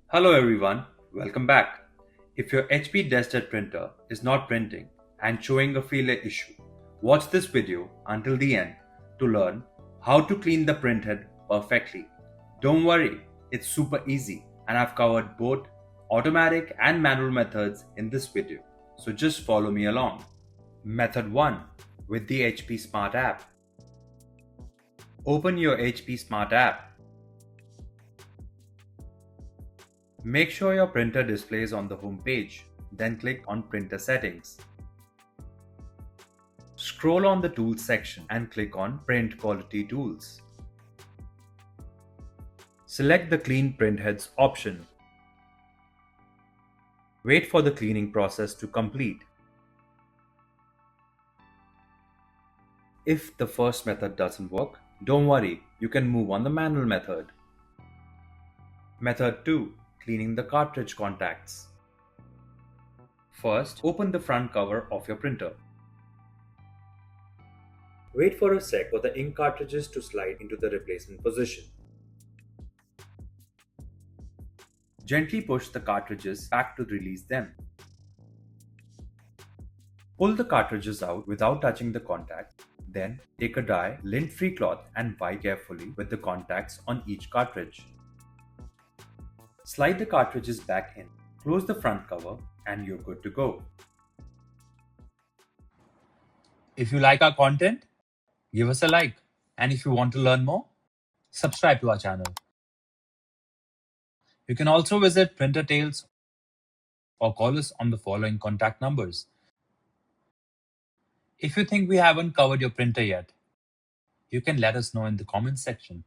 Hello everyone, welcome back. If your HP Deskjet printer is not printing and showing a failure issue, watch this video until the end to learn how to clean the printhead perfectly. Don't worry, it's super easy and I've covered both automatic and manual methods in this video. So just follow me along. Method 1 with the HP Smart app. Open your HP Smart app. Make sure your printer displays on the home page, then click on Printer Settings. Scroll on the Tools section and click on Print Quality Tools. Select the Clean Printheads option. Wait for the cleaning process to complete. If the first method doesn't work, don't worry, you can move on the manual method. Method 2. Cleaning the cartridge contacts. First, open the front cover of your printer. Wait for a sec for the ink cartridges to slide into the replacement position. Gently push the cartridges back to release them. Pull the cartridges out without touching the contact. Then, take a dry, lint-free cloth and wipe carefully with the contacts on each cartridge. Slide the cartridges back in, close the front cover, and you're good to go. If you like our content, give us a like. And if you want to learn more, subscribe to our channel. You can also visit Printer Tales or call us on the following contact numbers. If you think we haven't covered your printer yet, you can let us know in the comments section.